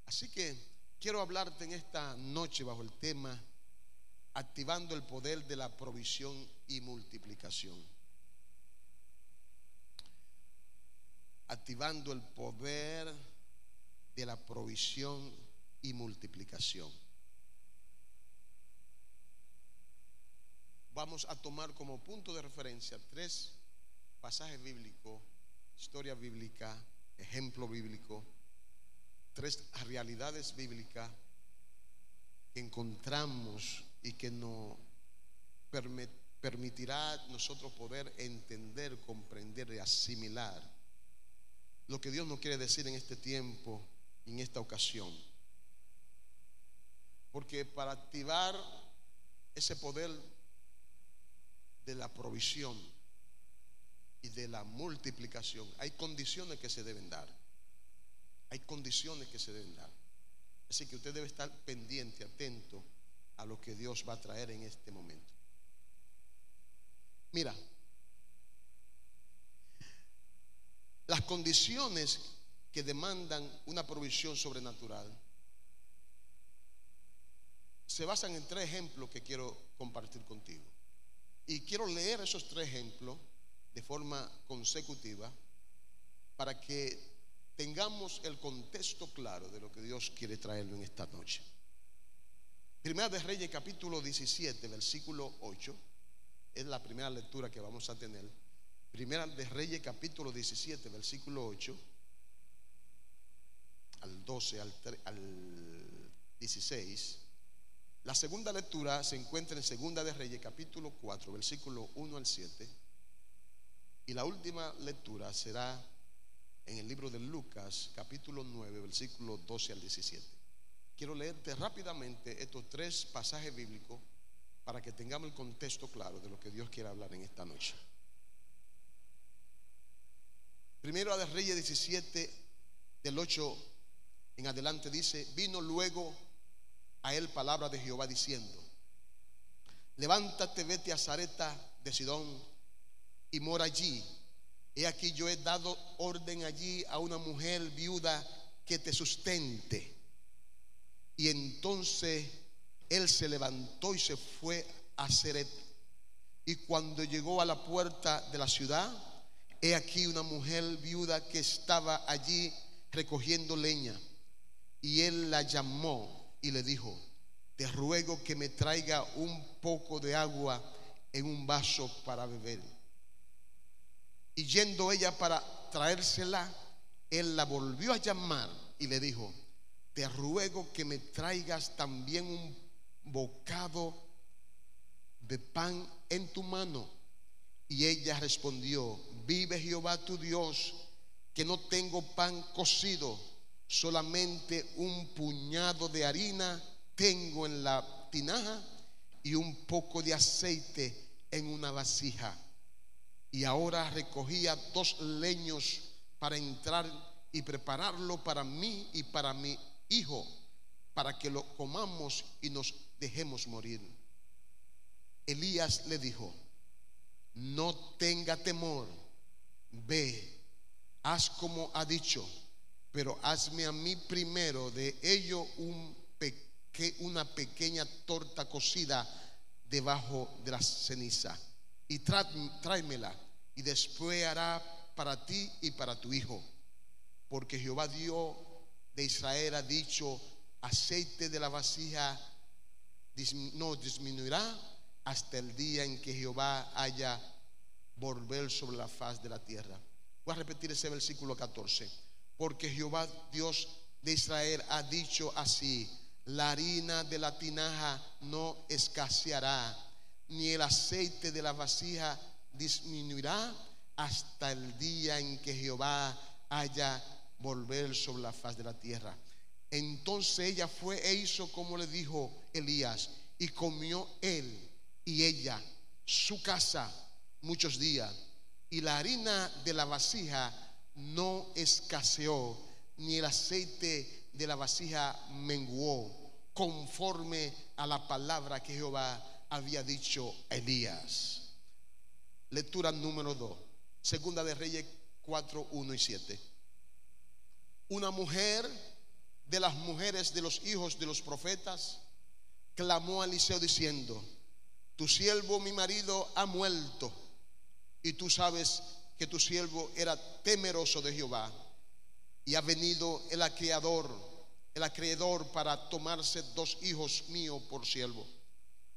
Así que quiero hablarte en esta noche bajo el tema activando el poder de la provisión y multiplicación. Activando el poder de la provisión y multiplicación. Vamos a tomar como punto de referencia 3 pasajes bíblicos, historia bíblica, ejemplo bíblico, 3 realidades bíblicas que encontramos y que nos permitirá nosotros poder entender, comprender y asimilar lo que Dios nos quiere decir en este tiempo, en esta ocasión. Porque para activar ese poder de la provisión y de la multiplicación hay condiciones que se deben dar. Hay condiciones que se deben dar. Así que usted debe estar pendiente, atento a lo que Dios va a traer en este momento. Mira, las condiciones que demandan una provisión sobrenatural se basan en 3 ejemplos que quiero compartir contigo. Y quiero leer esos 3 ejemplos de forma consecutiva para que tengamos el contexto claro de lo que Dios quiere traerlo en esta noche. Primera de Reyes capítulo 17 versículo 8 es la primera lectura que vamos a tener. Primera de Reyes capítulo 17 versículo 8 al 12 al 16. La segunda lectura se encuentra en Segunda de Reyes capítulo 4 versículo 1 al 7. Y la última lectura será en el libro de Lucas capítulo 9 versículo 12 al 17. Quiero leerte rápidamente estos 3 pasajes bíblicos para que tengamos el contexto claro de lo que Dios quiere hablar en esta noche. Primero de Reyes 17 del 8 en adelante dice: vino luego a él palabra de Jehová diciendo: levántate, vete a Sarepta de Sidón y mora allí. He aquí yo he dado orden allí a una mujer viuda que te sustente. Y entonces él se levantó y se fue a Sarepta. Y cuando llegó a la puerta de la ciudad, he aquí una mujer viuda que estaba allí recogiendo leña. Y él la llamó y le dijo: te ruego que me traiga un poco de agua en un vaso para beber. Y yendo ella para traérsela, él la volvió a llamar y le dijo: te ruego que me traigas también un bocado de pan en tu mano. Y ella respondió: vive Jehová tu Dios, que no tengo pan cocido, solamente un puñado de harina tengo en la tinaja y un poco de aceite en una vasija. Y ahora recogía 2 leños para entrar y prepararlo para mí y para mi hijo, para que lo comamos y nos dejemos morir. Elías le dijo: no tenga temor, ve, haz como ha dicho, pero hazme a mí primero de ello una pequeña torta cocida debajo de la ceniza, y tráemela, y después hará para ti y para tu hijo, porque Jehová Dios de Israel ha dicho: aceite de la vasija no disminuirá hasta el día en que Jehová haya volver sobre la faz de la tierra. Voy a repetir ese versículo 14. Porque Jehová Dios de Israel ha dicho así: la harina de la tinaja no escaseará, ni el aceite de la vasija disminuirá hasta el día en que Jehová haya volver sobre la faz de la tierra. Entonces ella fue e hizo como le dijo Elías, y comió él y ella, su casa, muchos días. Y la harina de la vasija no escaseó, ni el aceite de la vasija menguó, conforme a la palabra que Jehová había dicho a Elías. Lectura número 2, Segunda de Reyes 4, 1 y 7. Una mujer de las mujeres de los hijos de los profetas, clamó a Eliseo diciendo: tu siervo mi marido ha muerto, y tú sabes que tu siervo era temeroso de Jehová, y ha venido el acreedor para tomarse 2 hijos míos por siervo.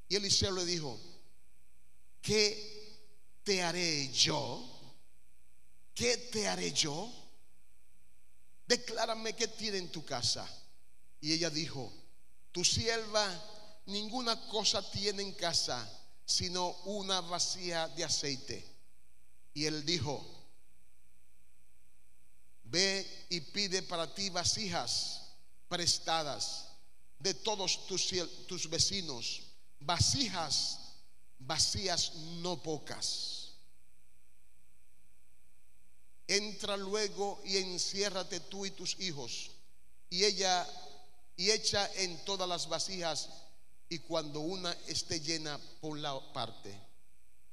Y Eliseo le dijo: ¿qué te haré yo? ¿Qué te haré yo? Declárame qué tiene en tu casa. Y ella dijo: tu sierva ninguna cosa tiene en casa, sino una vasija de aceite. Y él dijo: ve y pide para ti vasijas prestadas de todos tus vecinos, vasijas vacías no pocas. Entra luego y enciérrate tú y tus hijos, y echa en todas las vasijas, y cuando una esté llena, ponla aparte.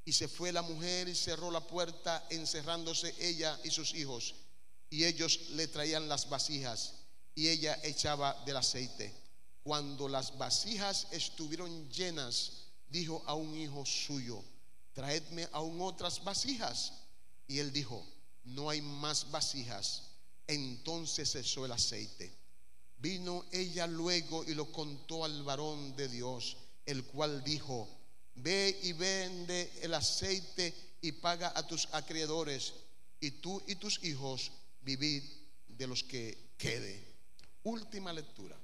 Y se fue la mujer y cerró la puerta, encerrándose ella y sus hijos, y ellos le traían las vasijas, y ella echaba del aceite. Cuando las vasijas estuvieron llenas, dijo a un hijo suyo: traedme aún otras vasijas. Y él dijo: no hay más vasijas. Entonces cesó el aceite. Vino ella luego y lo contó al varón de Dios, el cual dijo: ve y vende el aceite y paga a tus acreedores, y tú y tus hijos vivid de los que quede. Última lectura,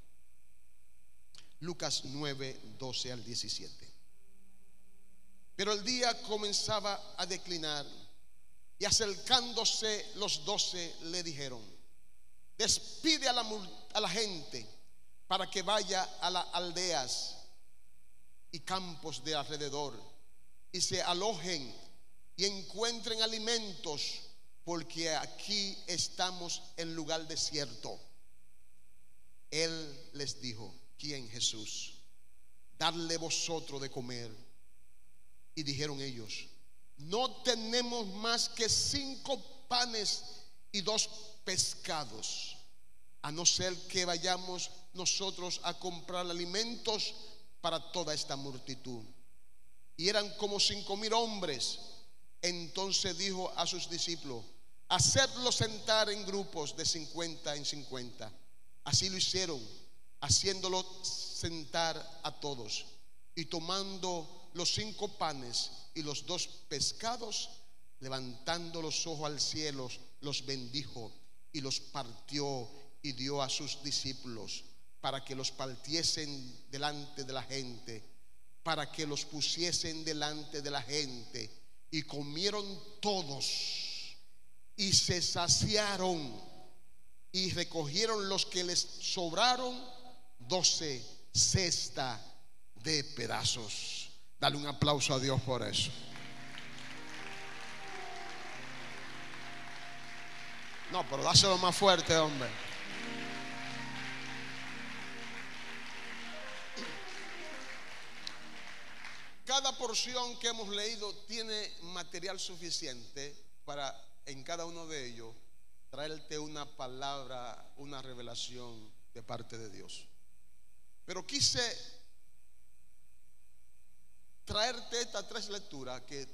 Lucas 9, 12 al 17. Pero el día comenzaba a declinar, y acercándose los 12 le dijeron: despide a la gente para que vaya a las aldeas y campos de alrededor y se alojen y encuentren alimentos, porque aquí estamos en lugar desierto. Él les dijo: ¿quién? Jesús: dadle vosotros de comer. Y dijeron ellos: no tenemos más que 5 panes y 2 pescados, a no ser que vayamos nosotros a comprar alimentos para toda esta multitud. Y eran como 5,000 hombres. Entonces dijo a sus discípulos: hacedlos sentar en grupos de 50 en 50. Así lo hicieron, haciéndolo sentar a todos. Y tomando los 5 panes y los 2 pescados, levantando los ojos al cielo, los bendijo y los partió y dio a sus discípulos para que los partiesen delante de la gente, para que los pusiesen delante de la gente. Y comieron todos y se saciaron, y recogieron los que les sobraron 12 cestas de pedazos. Dale un aplauso a Dios por eso. No, pero dáselo más fuerte, hombre. Cada porción que hemos leído tiene material suficiente para, en cada uno de ellos, traerte una palabra, una revelación de parte de Dios. Pero quise traerte estas 3 lecturas que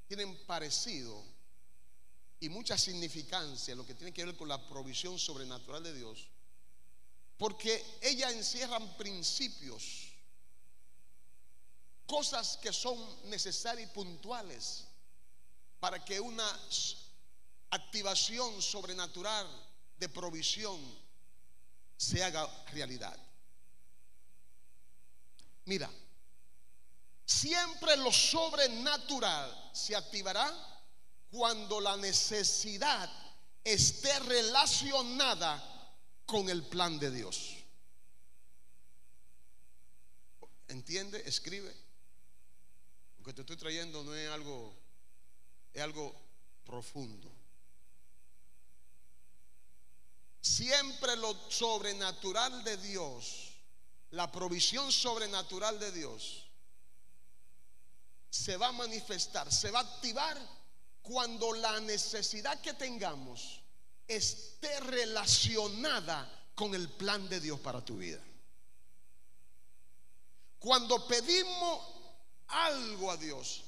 tienen parecido y mucha significancia en lo que tiene que ver con la provisión sobrenatural de Dios, porque ellas encierran principios, cosas que son necesarias y puntuales para que una activación sobrenatural de provisión se haga realidad. Mira, siempre lo sobrenatural se activará cuando la necesidad esté relacionada con el plan de Dios. ¿Entiende? Escribe. Lo que te estoy trayendo no es algo, es algo profundo. Siempre lo sobrenatural de Dios, la provisión sobrenatural de Dios, se va a manifestar, se va a activar cuando la necesidad que tengamos esté relacionada con el plan de Dios para tu vida. Cuando pedimos algo a Dios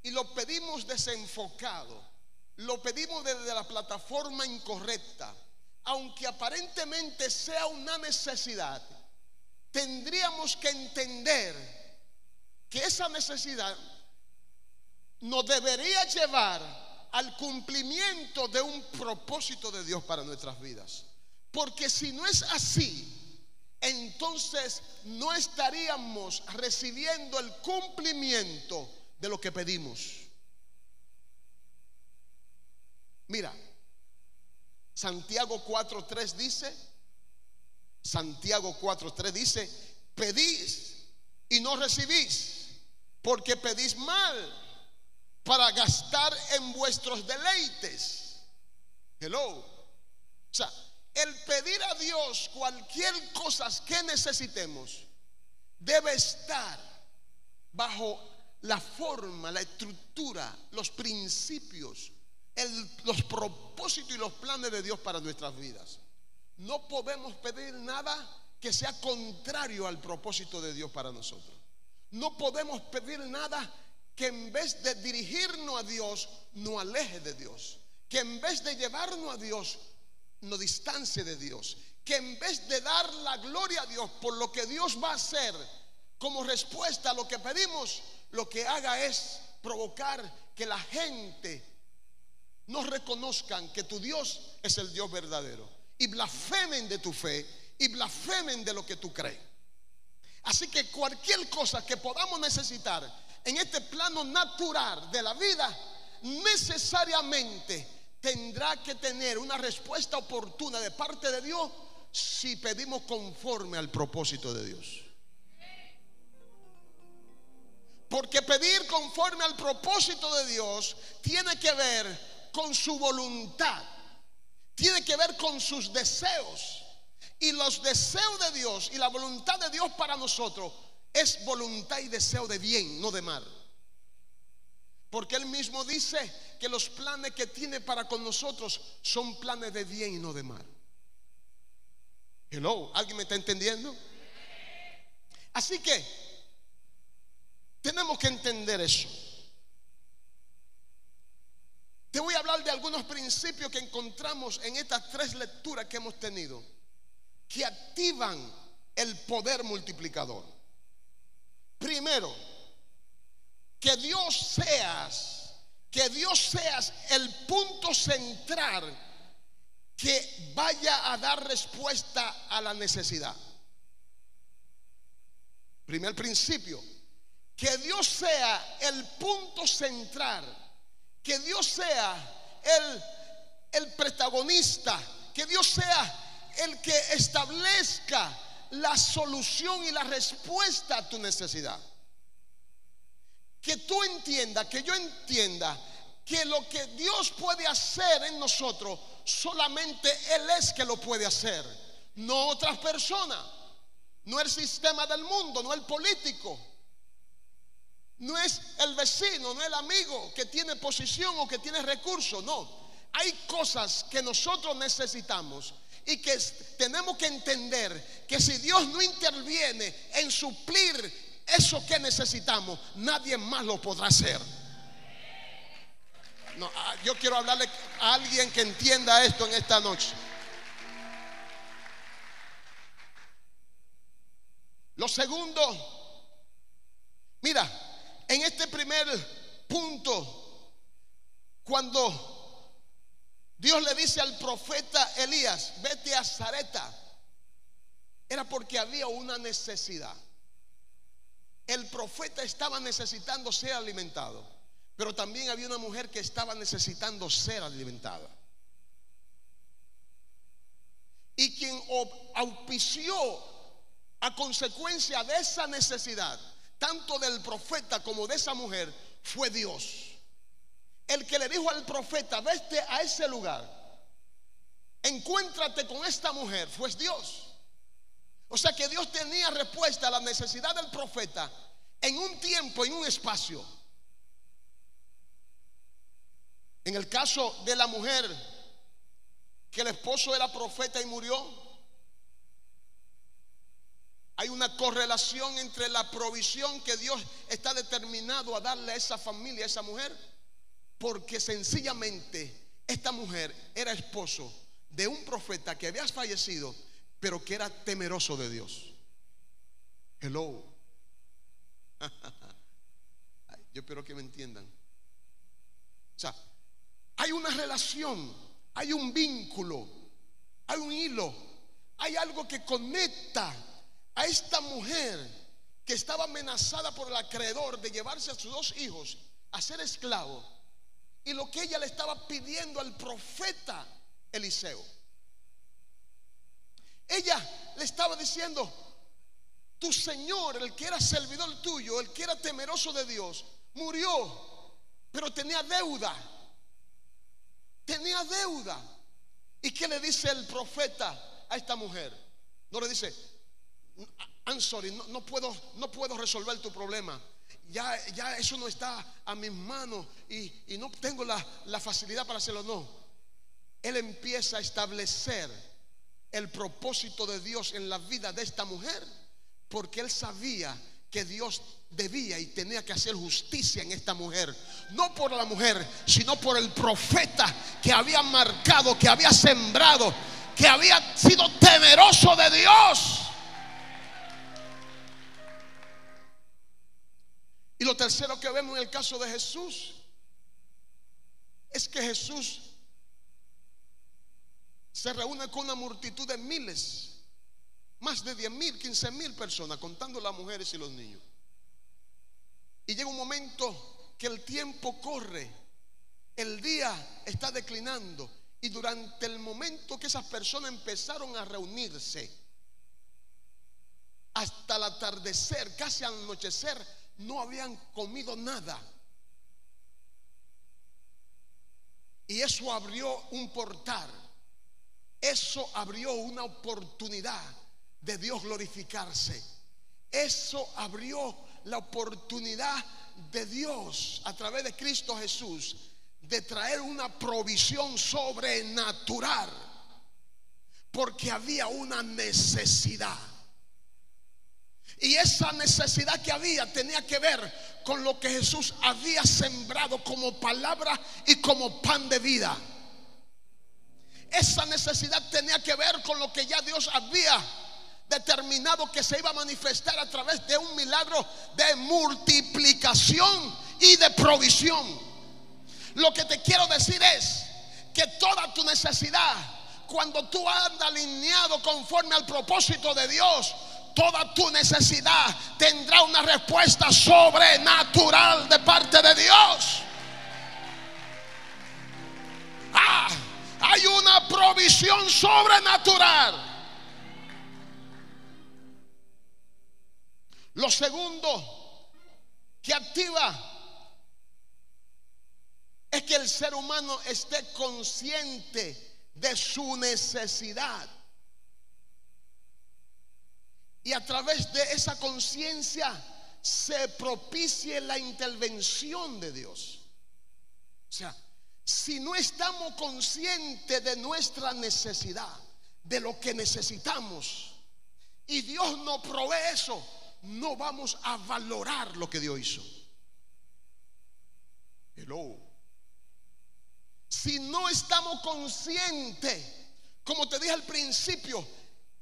y lo pedimos desenfocado, lo pedimos desde la plataforma incorrecta, aunque aparentemente sea una necesidad, tendríamos que entender que esa necesidad nos debería llevar al cumplimiento de un propósito de Dios para nuestras vidas. Porque si no es así, entonces no estaríamos recibiendo el cumplimiento de lo que pedimos. Mira, Santiago 4:3 dice, Santiago 4:3 dice: pedís y no recibís, porque pedís mal para gastar en vuestros deleites. Hello. O sea, el pedir a Dios cualquier cosa que necesitemos debe estar bajo la forma, la estructura, los principios, los propósitos y los planes de Dios para nuestras vidas. No podemos pedir nada que sea contrario al propósito de Dios para nosotros. No podemos pedir nada que en vez de dirigirnos a Dios nos aleje de Dios, que en vez de llevarnos a Dios nos distancie de Dios, que en vez de dar la gloria a Dios por lo que Dios va a hacer como respuesta a lo que pedimos, lo que haga es provocar que la gente no reconozcan que tu Dios es el Dios verdadero y blasfemen de tu fe y blasfemen de lo que tú crees. Así que cualquier cosa que podamos necesitar en este plano natural de la vida necesariamente tendrá que tener una respuesta oportuna de parte de Dios si pedimos conforme al propósito de Dios. Porque pedir conforme al propósito de Dios tiene que ver con su voluntad, tiene que ver con sus deseos. Y los deseos de Dios y la voluntad de Dios para nosotros es voluntad y deseo de bien, no de mal. Porque Él mismo dice que los planes que tiene para con nosotros son planes de bien y no de mal. Hello, ¿alguien me está entendiendo? Así que tenemos que entender eso. Te voy a hablar de algunos principios que encontramos en estas tres lecturas que hemos tenido, que activan el poder multiplicador. Primero, que Dios seas el punto central que vaya a dar respuesta a la necesidad. Primer principio, que Dios sea el punto central, que Dios sea el protagonista, que Dios sea el que establezca la solución y la respuesta a tu necesidad. Que tú entiendas, que yo entienda que lo que Dios puede hacer en nosotros, solamente Él es que lo puede hacer, no otras personas, no el sistema del mundo, no el político, no es el vecino, no el amigo que tiene posición o que tiene recursos. No, hay cosas que nosotros necesitamos y que tenemos que entender que si Dios no interviene en suplir eso que necesitamos, nadie más lo podrá hacer. No, yo quiero hablarle a alguien que entienda esto en esta noche. Lo segundo, mira, en este primer punto, cuando Dios le dice al profeta Elías: vete a Sarepta, era porque había una necesidad. El profeta estaba necesitando ser alimentado, pero también había una mujer que estaba necesitando ser alimentada. Y quien auspició a consecuencia de esa necesidad, tanto del profeta como de esa mujer, fue Dios. El que le dijo al profeta: vete a ese lugar, encuéntrate con esta mujer, fue Dios. O sea que Dios tenía respuesta a la necesidad del profeta en un tiempo, en un espacio. En el caso de la mujer, que el esposo era profeta y murió, Hay una correlación entre la provisión que Dios está determinado a darle a esa familia, a esa mujer, porque sencillamente esta mujer era esposo de un profeta que había fallecido, pero que era temeroso de Dios. Hello. Yo espero que me entiendan. O sea, hay una relación, hay un vínculo, hay un hilo, hay algo que conecta a esta mujer que estaba amenazada por el acreedor de llevarse a sus 2 hijos a ser esclavo, y lo que ella le estaba pidiendo al profeta Eliseo. Ella le estaba diciendo: tu señor, el que era servidor tuyo, el que era temeroso de Dios, murió, pero tenía deuda. Tenía deuda. ¿Y qué le dice el profeta a esta mujer? No le dice: I'm sorry, no puedo resolver tu problema. Ya eso no está a mis manos y no tengo la facilidad para hacerlo. No. Él empieza a establecer el propósito de Dios en la vida de esta mujer, porque él sabía que Dios debía y tenía que hacer justicia en esta mujer, no por la mujer, sino por el profeta que había marcado, que había sembrado, que había sido temeroso de Dios. Y lo tercero que vemos en el caso de Jesús es que Jesús se reúne con una multitud de miles, más de 10,000, 15,000 personas, contando las mujeres y los niños. Y llega un momento que el tiempo corre, el día está declinando, y durante el momento que esas personas empezaron a reunirse, hasta el atardecer, casi al anochecer, no habían comido nada. Y eso abrió un portal, eso abrió una oportunidad de Dios glorificarse. Eso abrió la oportunidad de Dios a través de Cristo Jesús de traer una provisión sobrenatural, porque había una necesidad. Y esa necesidad que había tenía que ver con lo que Jesús había sembrado como palabra y como pan de vida. Esa necesidad tenía que ver con lo que ya Dios había determinado que se iba a manifestar a través de un milagro de multiplicación y de provisión. Lo que te quiero decir es que toda tu necesidad, cuando tú andas alineado conforme al propósito de Dios, toda tu necesidad tendrá una respuesta sobrenatural de parte de Dios. Hay una provisión sobrenatural. Lo segundo que activa es que el ser humano esté consciente de su necesidad, y a través de esa conciencia se propicie la intervención de Dios. O sea, si no estamos conscientes de nuestra necesidad, de lo que necesitamos, y Dios nos provee eso, no vamos a valorar lo que Dios hizo. Hello. Si no estamos conscientes, como te dije al principio,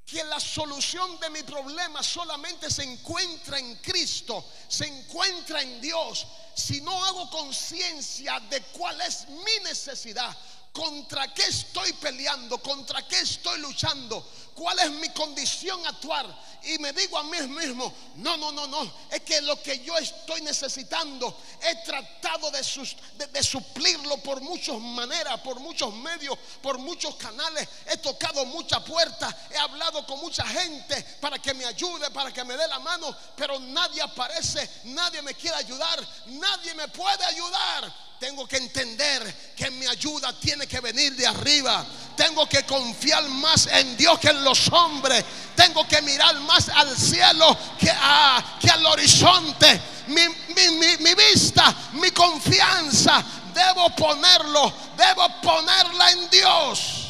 que la solución de mi problema solamente se encuentra en Cristo, se encuentra en Dios. Si no hago conciencia de cuál es mi necesidad, contra qué estoy peleando, contra qué estoy luchando, cuál es mi condición actual, y me digo a mí mismo: no, es que lo que yo estoy necesitando he tratado de suplirlo por muchas maneras, por muchos medios, por muchos canales. He tocado muchas puertas, he hablado con mucha gente para que me ayude, para que me dé la mano, pero nadie aparece, nadie me quiere ayudar, nadie me puede ayudar. Tengo que entender que mi ayuda tiene que venir de arriba. Tengo que confiar más en Dios que en los hombres. Tengo que mirar más al cielo que al horizonte. Mi vista, mi confianza, debo ponerla en Dios.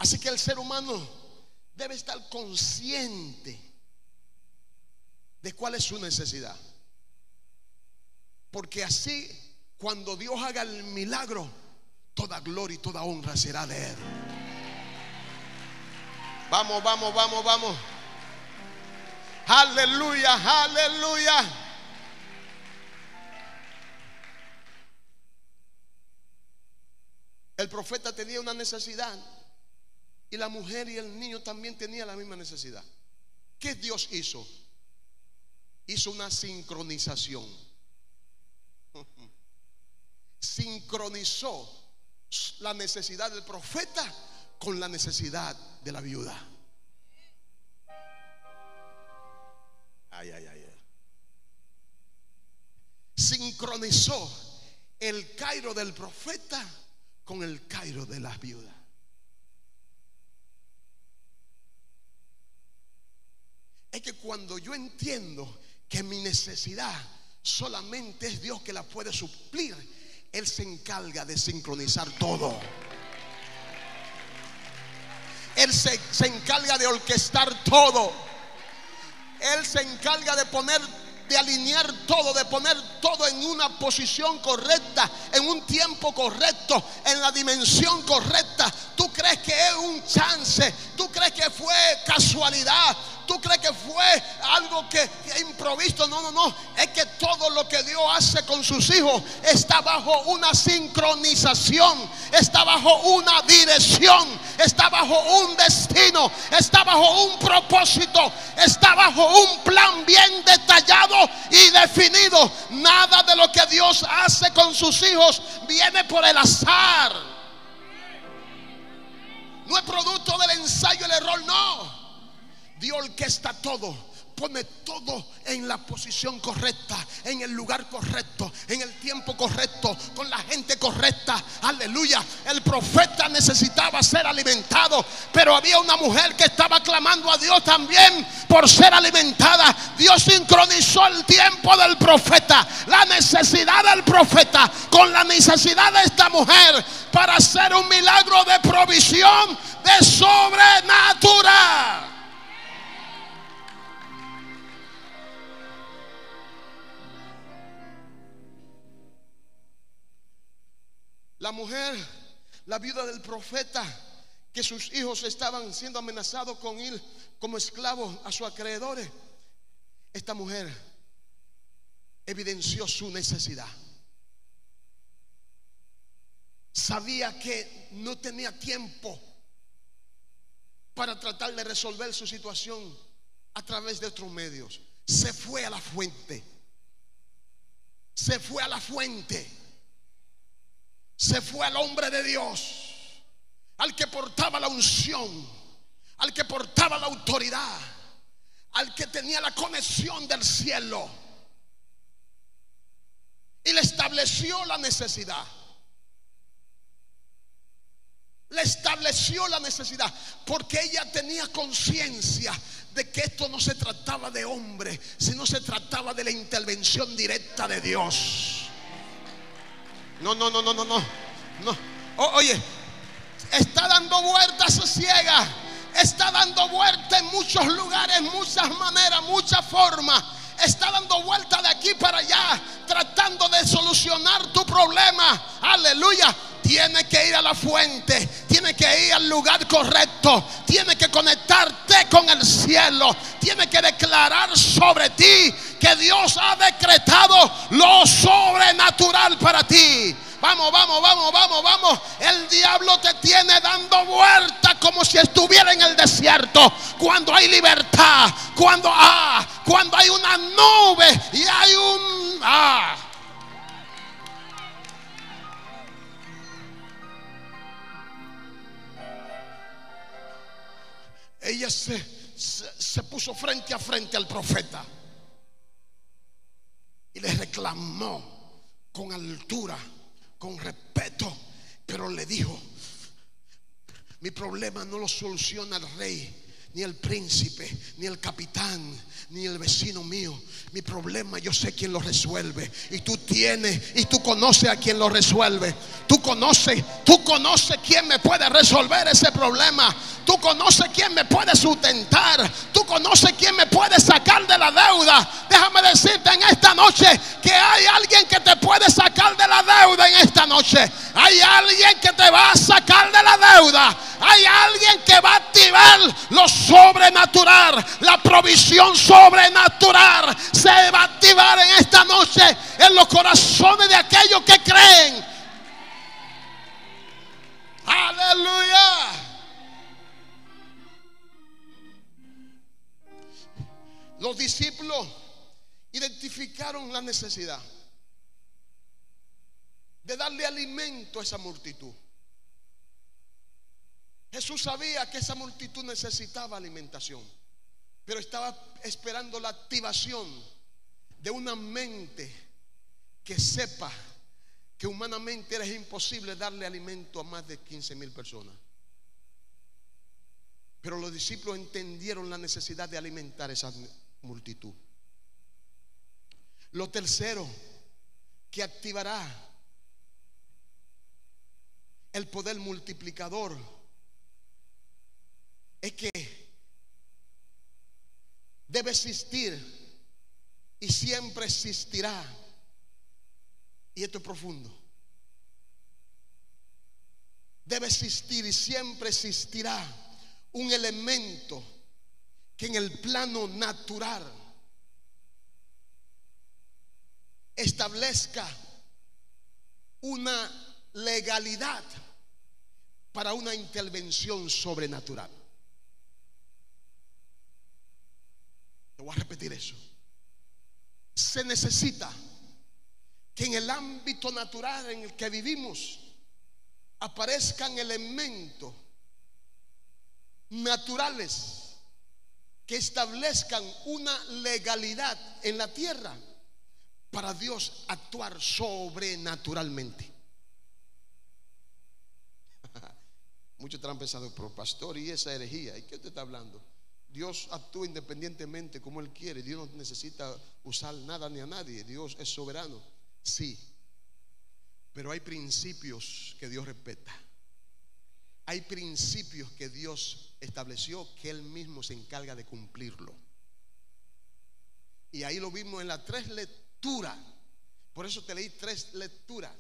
Así que el ser humano debe estar consciente de cuál es su necesidad, porque así cuando Dios haga el milagro, toda gloria y toda honra será de Él. Vamos, vamos, vamos, vamos. Aleluya, aleluya. El profeta tenía una necesidad y la mujer y el niño también tenían la misma necesidad. ¿Qué Dios hizo? Hizo una sincronización. Sincronizó la necesidad del profeta con la necesidad de la viuda. Ay, ay, ay, ay. Sincronizó el Cairo del profeta con el Cairo de la viuda. Es que cuando yo entiendo que mi necesidad solamente es Dios que la puede suplir, Él se encarga de sincronizar todo. Él se encarga de orquestar todo. Él se encarga de alinear todo, de poner todo en una posición correcta, en un tiempo correcto, en la dimensión correcta. ¿Tú crees que es un chance? ¿Tú crees que fue casualidad? ¿Tú crees que fue algo que improvisto? No, no, no. Es que todo lo que Dios hace con sus hijos está bajo una sincronización, está bajo una dirección, está bajo un destino, está bajo un propósito, está bajo un plan bien detallado y definido. Nada de lo que Dios hace con sus hijos viene por el azar. No es producto del ensayo y el error, no. Dios orquesta todo, pone todo en la posición correcta, en el lugar correcto, en el tiempo correcto, con la gente correcta. Aleluya. El profeta necesitaba ser alimentado, pero había una mujer que estaba clamando a Dios también por ser alimentada. Dios sincronizó el tiempo del profeta, la necesidad del profeta con la necesidad de esta mujer, para hacer un milagro de provisión, de sobrenatural. La mujer, la viuda del profeta, que sus hijos estaban siendo amenazados con ir como esclavos a sus acreedores, esta mujer evidenció su necesidad. Sabía que no tenía tiempo para tratar de resolver su situación a través de otros medios. Se fue a la fuente. Se fue a la fuente. Se fue al hombre de Dios, al que portaba la unción, al que portaba la autoridad, al que tenía la conexión del cielo, y le estableció la necesidad. Le estableció la necesidad porque ella tenía conciencia de que esto no se trataba de hombre, sino se trataba de la intervención directa de Dios. No. Oye, está dando vueltas ciega, está dando vueltas en muchos lugares, muchas maneras, muchas formas. Está dando vueltas de aquí para allá, tratando de solucionar tu problema. Aleluya. Tiene que ir a la fuente, tiene que ir al lugar correcto, tiene que conectarte con el cielo, tiene que declarar sobre ti que Dios ha decretado lo sobrenatural para ti. Vamos. El diablo te tiene dando vueltas como si estuviera en el desierto. Cuando hay libertad, cuando hay una nube y hay un ella se puso frente a frente al profeta y le reclamó con altura, con respeto, pero le dijo: mi problema no lo soluciona el rey, ni el príncipe, ni el capitán, ni el vecino mío. Mi problema yo sé quién lo resuelve. Y tú tienes, y tú conoces a quién lo resuelve. Tú conoces quién me puede resolver ese problema. Tú conoces quién me puede sustentar. Tú conoces quién me puede sacar de la deuda. Déjame decirte en esta noche que hay alguien que te puede sacar de la deuda en esta noche. Hay alguien que te va a sacar de la deuda. Hay alguien que va a activar lo sobrenatural, la provisión sobrenatural. Se va a activar en esta noche en los corazones de aquellos que creen. Aleluya. Los discípulos identificaron la necesidad de darle alimento a esa multitud. Jesús sabía que esa multitud necesitaba alimentación, pero estaba esperando la activación de una mente que sepa que humanamente era imposible darle alimento a más de 15,000 personas. Pero los discípulos entendieron la necesidad de alimentar esa multitud. Lo tercero que activará el poder multiplicador es que debe existir y siempre existirá, y esto es profundo, debe existir y siempre existirá un elemento que en el plano natural establezca una legalidad para una intervención sobrenatural. Te voy a repetir eso. Se necesita que en el ámbito natural en el que vivimos aparezcan elementos naturales que establezcan una legalidad en la tierra para Dios actuar sobrenaturalmente. Muchos están pensando, pero pastor, y esa herejía, ¿y qué usted está hablando? Dios actúa independientemente como Él quiere. Dios no necesita usar nada ni a nadie. Dios es soberano. Sí, pero hay principios que Dios respeta. Hay principios que Dios estableció que Él mismo se encarga de cumplirlo. Y ahí lo vimos en las 3 lecturas. Por eso te leí 3 lecturas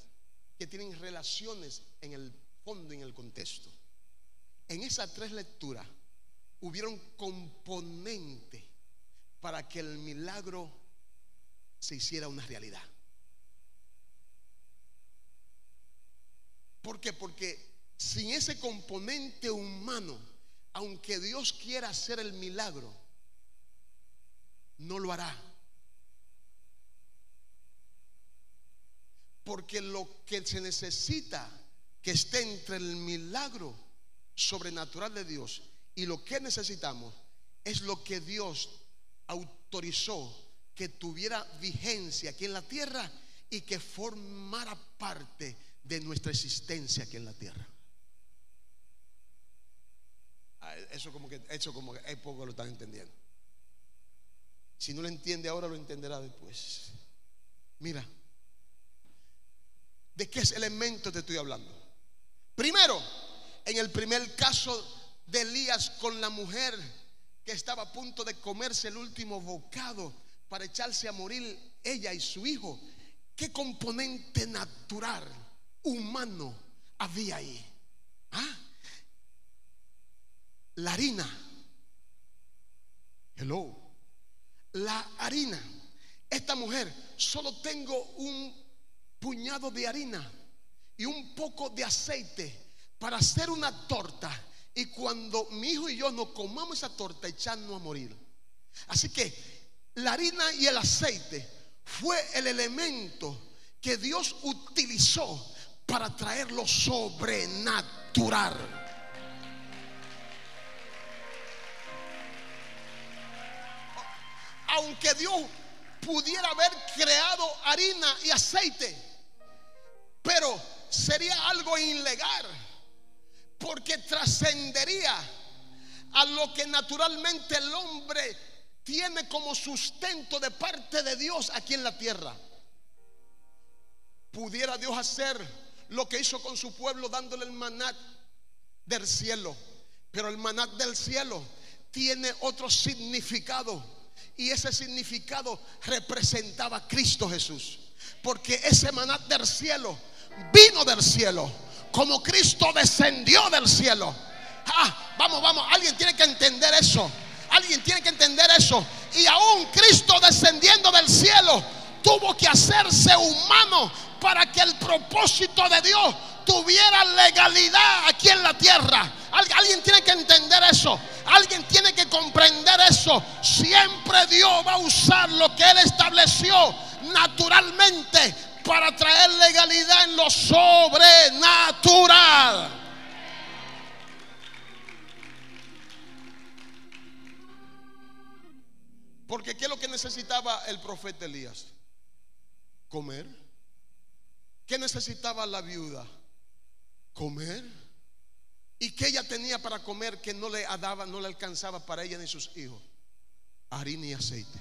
que tienen relaciones en el fondo y en el contexto. En esas 3 lecturas hubieron componentes para que el milagro se hiciera una realidad. ¿Por qué? Porque sin ese componente humano, aunque Dios quiera hacer el milagro, no lo hará. Porque lo que se necesita que esté entre el milagro sobrenatural de Dios y lo que necesitamos es lo que Dios autorizó que tuviera vigencia aquí en la tierra y que formara parte de nuestra existencia aquí en la tierra. Eso como que es poco lo están entendiendo. Si no lo entiende ahora, lo entenderá después. Mira, ¿de qué elemento te estoy hablando? Primero, en el primer caso de Elías con la mujer que estaba a punto de comerse el último bocado para echarse a morir ella y su hijo, ¿qué componente natural, humano había ahí? La harina. Hello. La harina. Esta mujer, solo tengo un puñado de harina y un poco de aceite para hacer una torta, y cuando mi hijo y yo nos comamos esa torta, echarnos a morir. Así que la harina y el aceite fue el elemento que Dios utilizó para traer lo sobrenatural. Aunque Dios pudiera haber creado harina y aceite, pero sería algo ilegal, porque trascendería a lo que naturalmente el hombre tiene como sustento de parte de Dios aquí en la tierra. Pudiera Dios hacer lo que hizo con su pueblo dándole el maná del cielo, pero el maná del cielo tiene otro significado, y ese significado representaba a Cristo Jesús, porque ese maná del cielo vino del cielo, como Cristo descendió del cielo. Vamos, alguien tiene que entender eso. Alguien tiene que entender eso. Y aún Cristo descendiendo del cielo tuvo que hacerse humano para que el propósito de Dios tuviera legalidad aquí en la tierra. Alguien tiene que entender eso. Alguien tiene que comprender eso. Siempre Dios va a usar lo que Él estableció naturalmente para traer legalidad en lo sobrenatural. Porque ¿qué es lo que necesitaba el profeta Elías? Comer. ¿Qué necesitaba la viuda? Comer. ¿Y qué ella tenía para comer que no le daba, no le alcanzaba para ella ni sus hijos? Harina y aceite.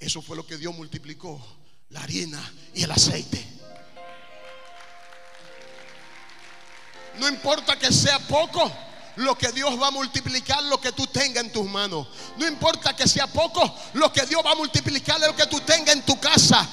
Eso fue lo que Dios multiplicó, la harina y el aceite. No importa que sea poco, lo que Dios va a multiplicar, lo que tú tengas en tus manos. No importa que sea poco, lo que Dios va a multiplicar, lo que tú tengas en tu casa.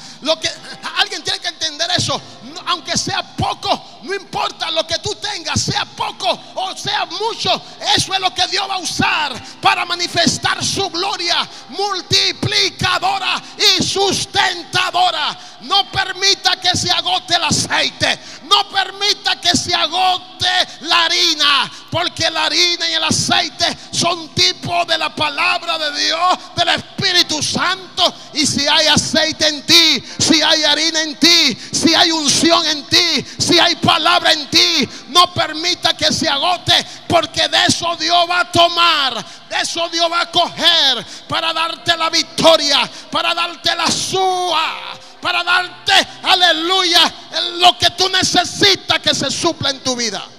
Alguien tiene que entender eso. Aunque sea poco, no importa lo que tú tengas, sea poco o sea mucho, eso es lo que Dios va a usar para manifestar su gloria multiplicadora y sustentadora. No permita que se agote el aceite, no permita que se agote la harina, porque la harina y el aceite son tipos de la palabra de Dios, del Espíritu Santo. Y si hay aceite en ti, si hay harina en ti, si hay unción en ti, si hay palabra en ti, no permita que se agote, porque de eso Dios va a tomar, de eso Dios va a coger para darte la victoria, para darte la sua, para darte, aleluya, lo que tú necesitas que se supla en tu vida.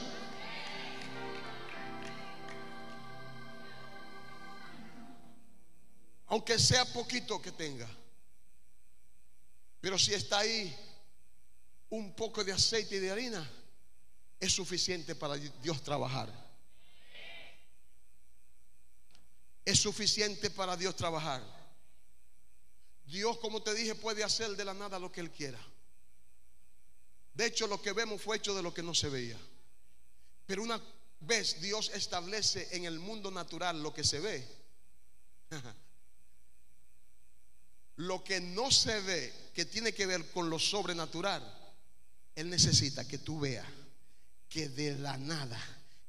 Aunque sea poquito que tenga, pero si está ahí un poco de aceite y de harina, es suficiente para Dios trabajar. Es suficiente para Dios trabajar. Dios, como te dije, puede hacer de la nada lo que Él quiera. De hecho, lo que vemos fue hecho de lo que no se veía. Pero una vez Dios establece en el mundo natural lo que se ve, lo que no se ve, que tiene que ver con lo sobrenatural, Él necesita que tú veas que de la nada,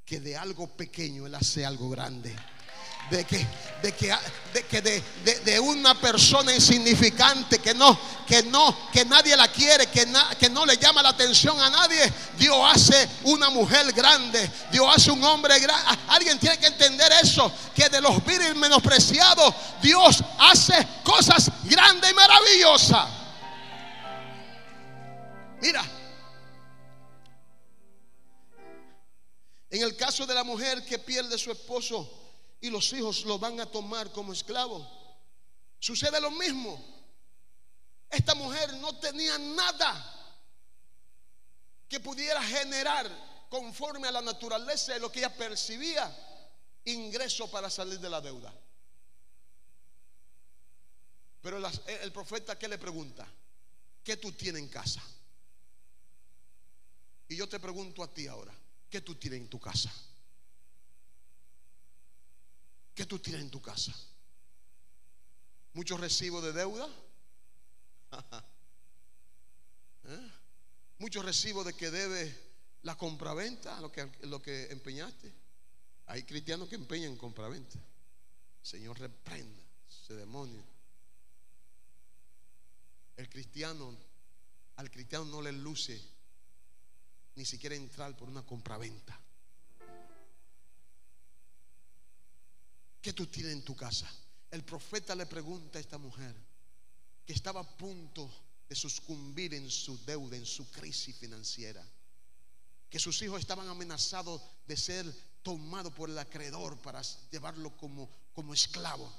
que de algo pequeño Él hace algo grande. De una persona insignificante que nadie la quiere, que no le llama la atención a nadie, Dios hace una mujer grande, Dios hace un hombre grande. Alguien tiene que entender eso, que de los viles menospreciados Dios hace cosas grandes y maravillosas. Mira, en el caso de la mujer que pierde a su esposo y los hijos lo van a tomar como esclavo, sucede lo mismo. Esta mujer no tenía nada que pudiera generar, conforme a la naturaleza de lo que ella percibía, ingreso para salir de la deuda. Pero el profeta, ¿qué le pregunta? ¿Qué tú tienes en casa? Y yo te pregunto a ti ahora, ¿qué tú tienes en tu casa? ¿Qué tú tienes en tu casa? ¿Muchos recibos de deuda? ¿Muchos recibos de que debe la compraventa, lo que empeñaste? Hay cristianos que empeñan compraventa. Señor, reprenda ese demonio. Al cristiano no le luce ni siquiera entrar por una compraventa. ¿Qué tú tienes en tu casa? El profeta le pregunta a esta mujer que estaba a punto de sucumbir en su deuda, en su crisis financiera, que sus hijos estaban amenazados de ser tomado por el acreedor para llevarlo como esclavo.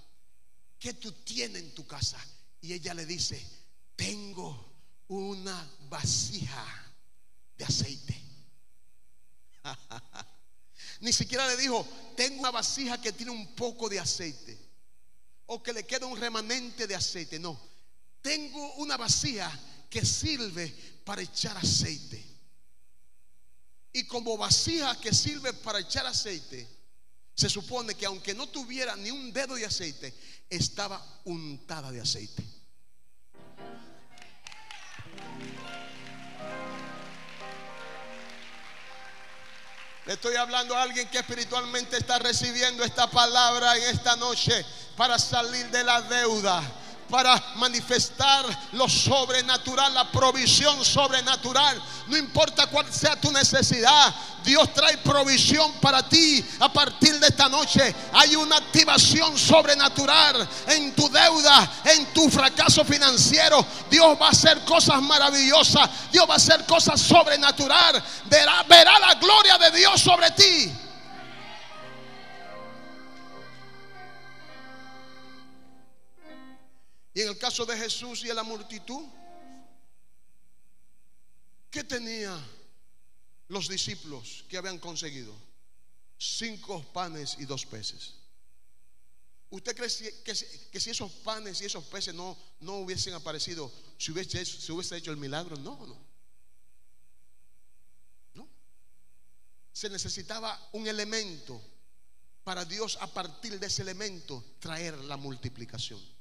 ¿Qué tú tienes en tu casa? Y ella le dice: tengo una vasija de aceite. Ni siquiera le dijo: tengo una vasija que tiene un poco de aceite, o que le queda un remanente de aceite. No, tengo una vasija que sirve para echar aceite. Y como vasija que sirve para echar aceite, se supone que aunque no tuviera ni un dedo de aceite, estaba untada de aceite. Le estoy hablando a alguien que espiritualmente está recibiendo esta palabra en esta noche, para salir de la deuda, para manifestar lo sobrenatural, la provisión sobrenatural. No importa cuál sea tu necesidad, Dios trae provisión para ti. A partir de esta noche hay una activación sobrenatural en tu deuda, en tu fracaso financiero. Dios va a hacer cosas maravillosas. Dios va a hacer cosas sobrenaturales. Verá la gloria de Dios sobre ti. Y en el caso de Jesús y de la multitud, ¿qué tenían los discípulos que habían conseguido? 5 panes y 2 peces. ¿Usted cree que si esos panes y esos peces no hubiesen aparecido, se hubiese hecho el milagro? No. Se necesitaba un elemento para Dios, a partir de ese elemento, traer la multiplicación.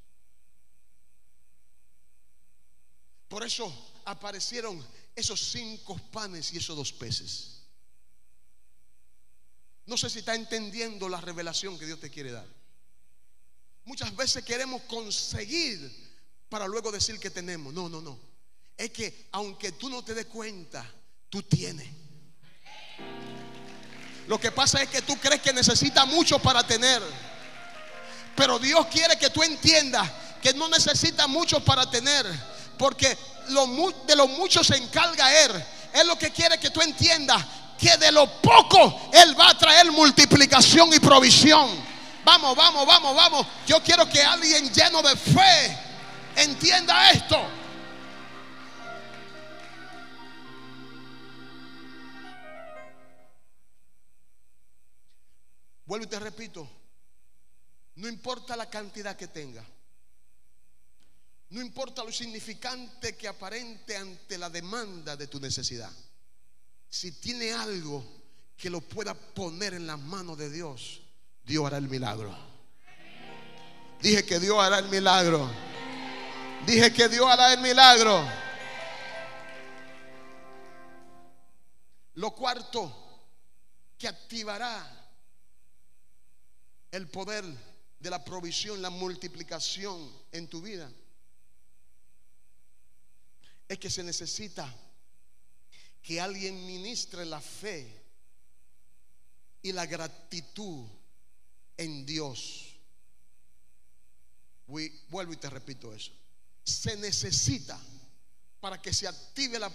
Por eso aparecieron esos 5 panes y esos 2 peces. No sé si está entendiendo la revelación que Dios te quiere dar. Muchas veces queremos conseguir para luego decir que tenemos. No. Es que aunque tú no te des cuenta, tú tienes. Lo que pasa es que tú crees que necesitas mucho para tener. Pero Dios quiere que tú entiendas que no necesitas mucho para tener, porque de lo mucho se encarga Él. Él lo que quiere que tú entiendas, que de lo poco Él va a traer multiplicación y provisión. Vamos. Yo quiero que alguien lleno de fe entienda esto. Vuelvo y te repito, no importa la cantidad que tenga, no importa lo insignificante que aparente ante la demanda de tu necesidad, si tiene algo que lo pueda poner en las manos de Dios, Dios hará el milagro. Dije que Dios hará el milagro. Dije que Dios hará el milagro. Lo cuarto que activará el poder de la provisión, la multiplicación en tu vida, es que se necesita que alguien ministre la fe y la gratitud en Dios. Vuelvo y te repito eso. Se necesita, para que se active la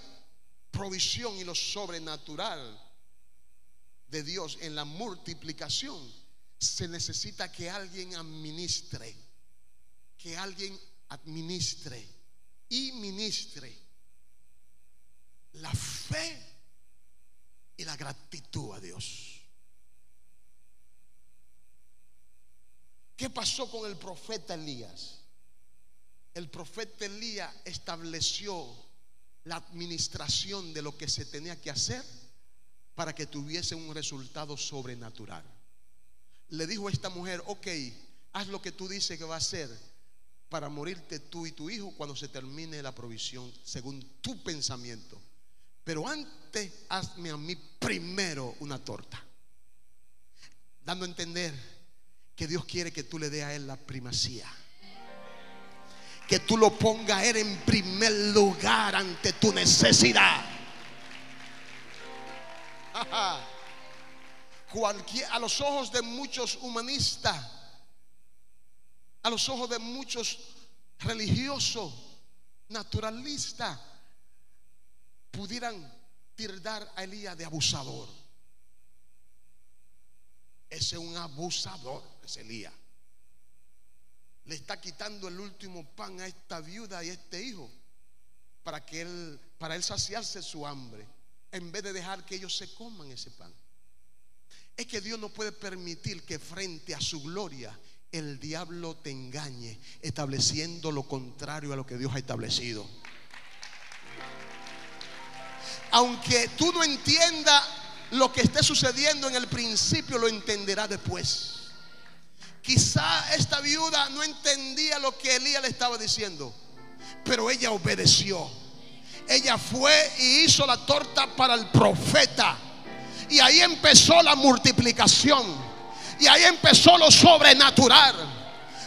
provisión y lo sobrenatural de Dios en la multiplicación, se necesita que alguien administre, y ministre la fe y la gratitud a Dios. ¿Qué pasó con el profeta Elías? El profeta Elías estableció la administración de lo que se tenía que hacer para que tuviese un resultado sobrenatural. Le dijo a esta mujer: ok, haz lo que tú dices que va a hacer para morirte tú y tu hijo cuando se termine la provisión según tu pensamiento. Pero antes hazme a mí primero una torta. Dando a entender que Dios quiere que tú le des a Él la primacía, que tú lo pongas a Él en primer lugar ante tu necesidad. A los ojos de muchos humanistas, a los ojos de muchos religiosos, naturalistas, pudieran tildar a Elías de abusador. Ese es un abusador, es Elías. Le está quitando el último pan a esta viuda y a este hijo para él saciarse su hambre, en vez de dejar que ellos se coman ese pan. Es que Dios no puede permitir que frente a su gloria el diablo te engañe, estableciendo lo contrario a lo que Dios ha establecido. Aunque tú no entiendas lo que esté sucediendo en el principio, lo entenderás después. Quizá esta viuda no entendía lo que Elías le estaba diciendo, pero ella obedeció. Ella fue y hizo la torta para el profeta, y ahí empezó la multiplicación, y ahí empezó lo sobrenatural.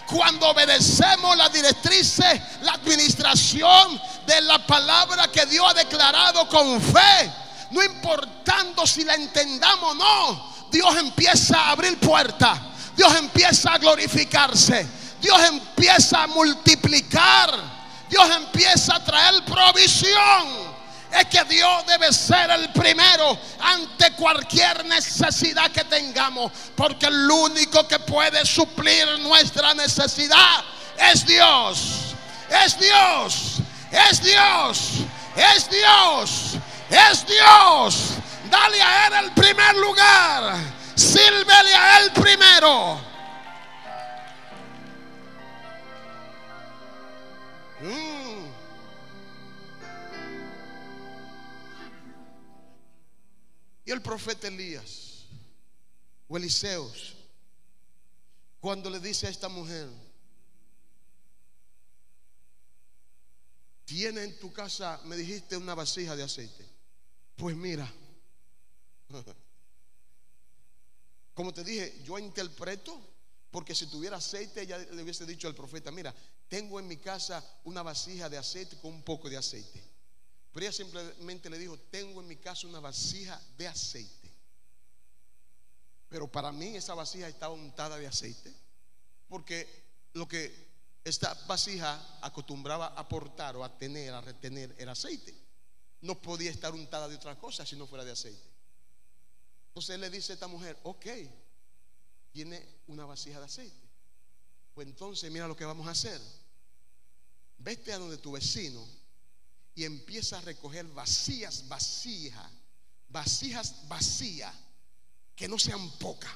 Cuando obedecemos las directrices, la administración de la palabra que Dios ha declarado con fe, no importando si la entendamos o no, Dios empieza a abrir puertas, Dios empieza a glorificarse, Dios empieza a multiplicar, Dios empieza a traer provisión. Es que Dios debe ser el primero ante cualquier necesidad que tengamos, porque el único que puede suplir nuestra necesidad es Dios. Es Dios. Es Dios. Es Dios. Es Dios. Dale a Él el primer lugar. Sírvele a Él primero. Y el profeta Elías o Eliseos, cuando le dice a esta mujer: ¿tiene en tu casa, me dijiste, una vasija de aceite? Pues mira, como te dije, yo interpreto, porque si tuviera aceite ya le hubiese dicho al profeta: mira, tengo en mi casa una vasija de aceite con un poco de aceite. Pero ella simplemente le dijo: tengo en mi casa una vasija de aceite. Pero para mí esa vasija estaba untada de aceite, porque lo que esta vasija acostumbraba a aportar o a tener, a retener, era aceite. No podía estar untada de otra cosa si no fuera de aceite. Entonces él le dice a esta mujer: ok, tiene una vasija de aceite. Pues entonces mira lo que vamos a hacer. Vete a donde tu vecino y empieza a recoger vasijas vacías, que no sean pocas.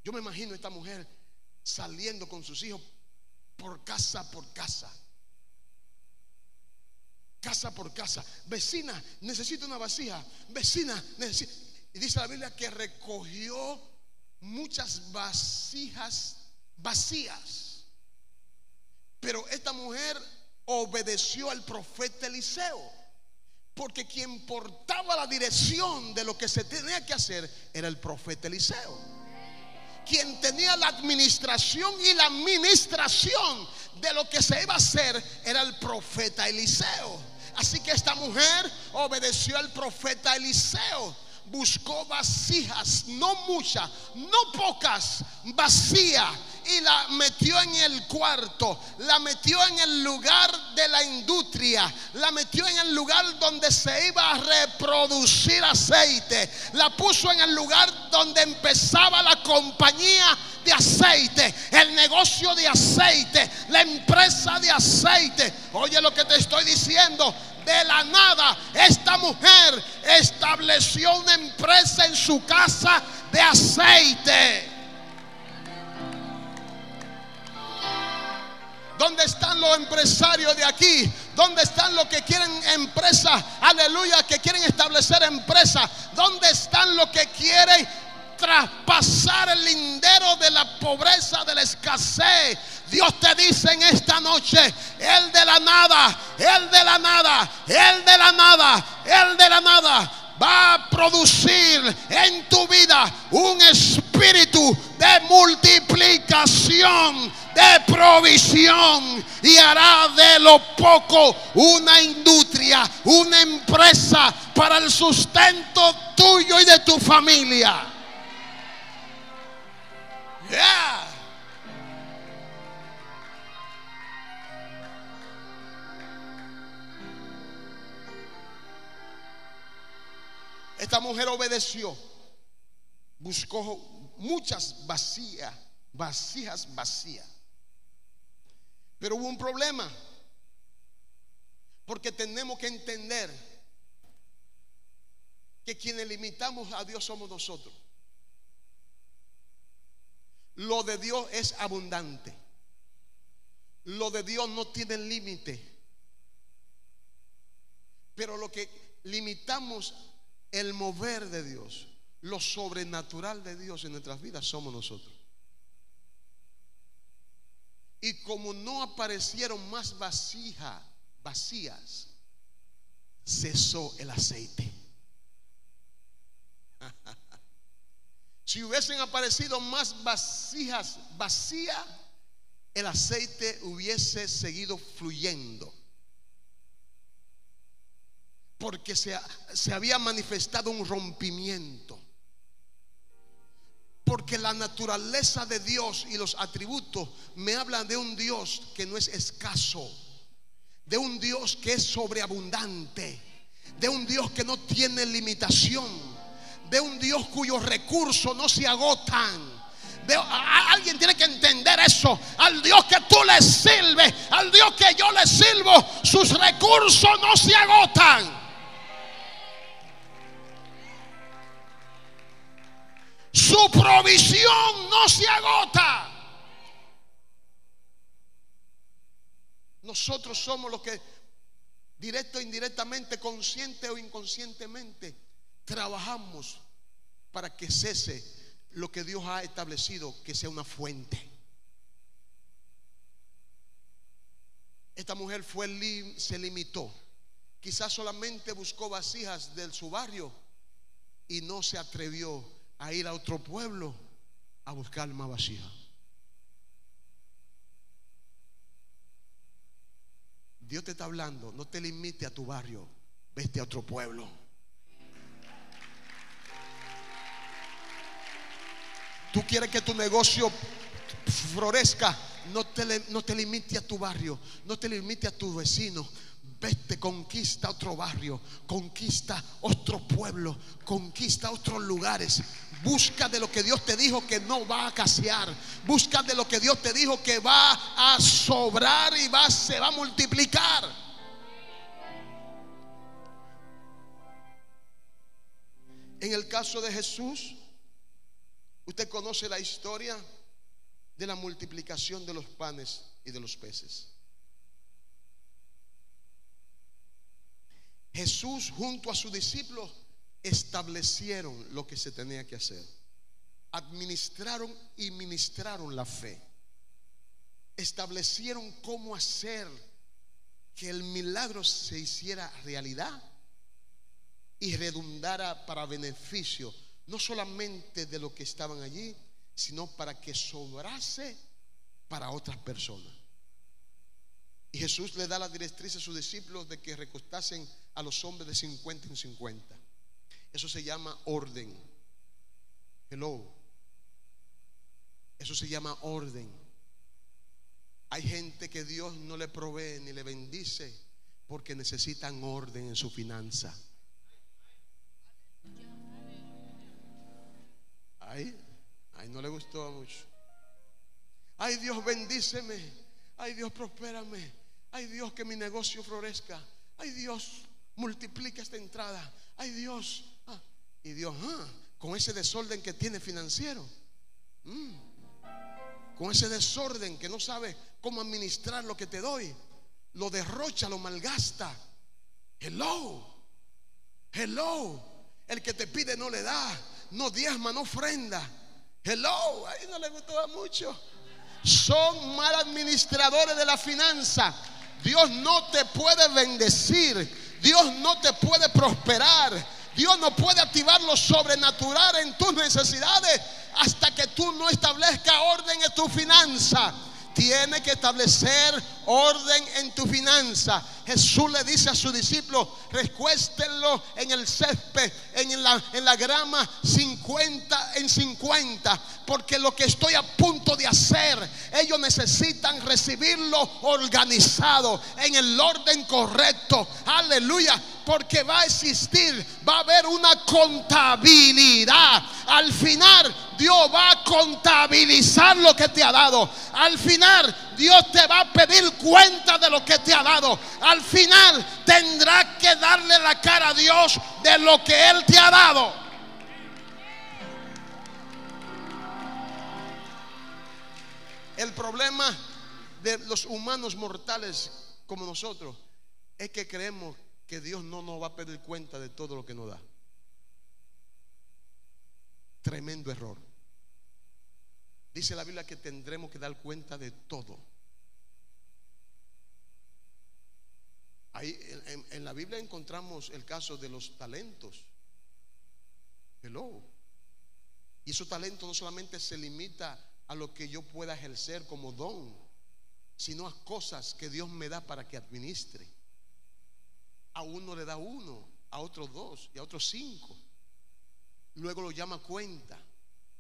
Yo me imagino a esta mujer saliendo con sus hijos por casa, casa por casa. Vecina, necesito una vasija. Vecina, necesito. Y dice la Biblia que recogió muchas vasijas vacías. Pero esta mujer obedeció al profeta Eliseo, porque quien portaba la dirección de lo que se tenía que hacer era el profeta Eliseo. Quien tenía la administración y la administración de lo que se iba a hacer era el profeta Eliseo. Así que esta mujer obedeció al profeta Eliseo. Buscó vasijas, no muchas, no pocas, vacías, y la metió en el cuarto, la metió en el lugar de la industria, la metió en el lugar donde se iba a reproducir aceite, la puso en el lugar donde empezaba la compañía de aceite, el negocio de aceite, la empresa de aceite. Oye lo que te estoy diciendo. De la nada, esta mujer estableció una empresa en su casa de aceite. ¿Dónde están los empresarios de aquí? ¿Dónde están los que quieren empresas? Aleluya, que quieren establecer empresas. ¿Dónde están los que quieren traspasar el lindero de la pobreza, de la escasez? Dios te dice en esta noche: Él de la nada, Él de la nada, Él de la nada, Él de la nada va a producir en tu vida un espíritu de multiplicación, de provisión, y hará de lo poco una industria, una empresa para el sustento tuyo y de tu familia. Yeah. Esta mujer obedeció. buscó muchas vasijas vacías. Pero hubo un problema, porque tenemos que entender que quienes limitamos a Dios somos nosotros. Lo de Dios es abundante. Lo de Dios no tiene límite. Pero lo que limitamos el mover de Dios, lo sobrenatural de Dios en nuestras vidas, somos nosotros. Y como no aparecieron más vacías, cesó el aceite. Si hubiesen aparecido más vasijas vacías, el aceite hubiese seguido fluyendo, porque se había manifestado un rompimiento. Porque la naturaleza de Dios y los atributos me hablan de un Dios que no es escaso, de un Dios que es sobreabundante, de un Dios que no tiene limitación, de un Dios cuyos recursos no se agotan. Alguien tiene que entender eso. Al Dios que tú le sirves, al Dios que yo le sirvo, sus recursos no se agotan. Su provisión no se agota. Nosotros somos los que, directo o indirectamente, consciente o inconscientemente, trabajamos para que cese lo que Dios ha establecido que sea una fuente. Esta mujer se limitó. Quizás solamente buscó vasijas de su barrio y no se atrevió a ir a otro pueblo a buscar más vasijas. Dios te está hablando, no te limite a tu barrio, vete a otro pueblo. Tú quieres que tu negocio florezca, no te limite a tu barrio, no te limite a tu vecino. Vete, conquista otro barrio, conquista otro pueblo, conquista otros lugares. Busca de lo que Dios te dijo que no va a escasear. Busca de lo que Dios te dijo que va a sobrar y se va a multiplicar. En el caso de Jesús, usted conoce la historia de la multiplicación de los panes y de los peces. Jesús junto a sus discípulos establecieron lo que se tenía que hacer. Administraron y ministraron la fe. Establecieron cómo hacer que el milagro se hiciera realidad y redundara para beneficio, no solamente de los que estaban allí, sino para que sobrase para otras personas. Y Jesús le da la directriz a sus discípulos de que recostasen a los hombres de 50 en 50. Eso se llama orden. Hello. Eso se llama orden. Hay gente que Dios no le provee ni le bendice porque necesitan orden en su finanza. Ay, no le gustó mucho. Ay, Dios, bendíceme. Ay, Dios, prospérame. Ay, Dios, que mi negocio florezca. Ay, Dios, multiplica esta entrada. Ay, Dios. Y Dios, con ese desorden que tiene financiero, con ese desorden que no sabe cómo administrar lo que te doy, lo derrocha, lo malgasta. Hello. El que te pide no le da, no diezma, no ofrenda. Hello. Ahí no le gustó mucho. Son mal administradores de la finanza. Dios no te puede bendecir, Dios no te puede prosperar, Dios no puede activar lo sobrenatural en tus necesidades hasta que tú no establezcas orden en tu finanza. Tiene que establecer orden en tu finanza. Jesús le dice a sus discípulos: recuéstenlo en el césped, en la grama, 50 en 50, porque lo que estoy a punto de hacer, ellos necesitan recibirlo organizado, en el orden correcto. Aleluya. porque va a existir, va a haber una contabilidad. Al final Dios va a contabilizar lo que te ha dado. Al final Dios te va a pedir cuenta de lo que te ha dado. Al final tendrás que darle la cara a Dios de lo que Él te ha dado. El problema de los humanos mortales como nosotros es que creemos que Dios no nos va a pedir cuenta de todo lo que nos da. Tremendo error. Dice la Biblia que tendremos que dar cuenta de todo. Ahí en la Biblia encontramos el caso de los talentos. Hello. Y esos talentos no solamente se limita a lo que yo pueda ejercer como don, sino a cosas que Dios me da para que administre. A uno le da uno, a otros dos y a otros 5. Luego lo llama a cuenta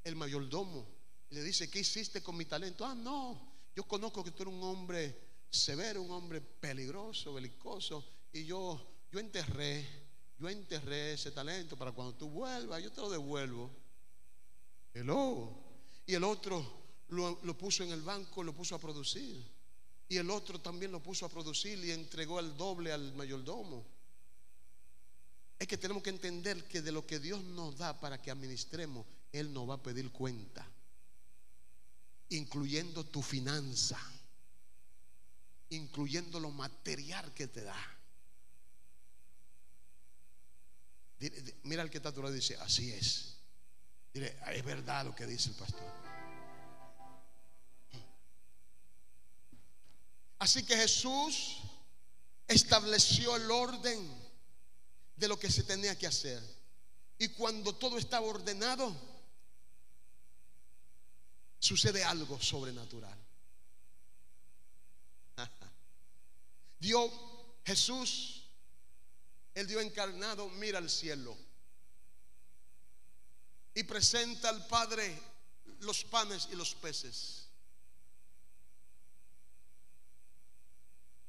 el mayordomo y le dice: ¿qué hiciste con mi talento? Ah, no, yo conozco que tú eres un hombre severo, un hombre peligroso, belicoso, y yo enterré ese talento para cuando tú vuelvas, yo te lo devuelvo. Hello. Y el otro lo puso en el banco, lo puso a producir. Y el otro también lo puso a producir y entregó el doble al mayordomo. Es que tenemos que entender que de lo que Dios nos da para que administremos, Él nos va a pedir cuenta, incluyendo tu finanza, incluyendo lo material que te da. Mira al que está a tu lado y dice: así es. Dile: es verdad lo que dice el pastor. Así que Jesús estableció el orden de lo que se tenía que hacer. Y cuando todo estaba ordenado, sucede algo sobrenatural. Jesús, el Dios encarnado, mira al cielo y presenta al Padre los panes y los peces.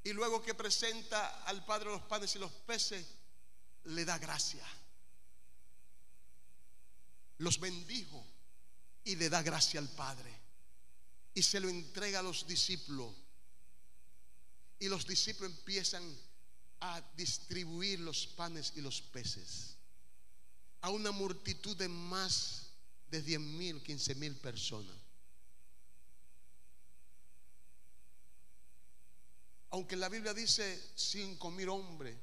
Y luego que presenta al Padre los panes y los peces, le da gracia. Los bendijo y le da gracia al Padre. Y se lo entrega a los discípulos. Y los discípulos empiezan a distribuir los panes y los peces a una multitud de más de 10,000, 15,000 personas. Aunque la Biblia dice 5,000 hombres,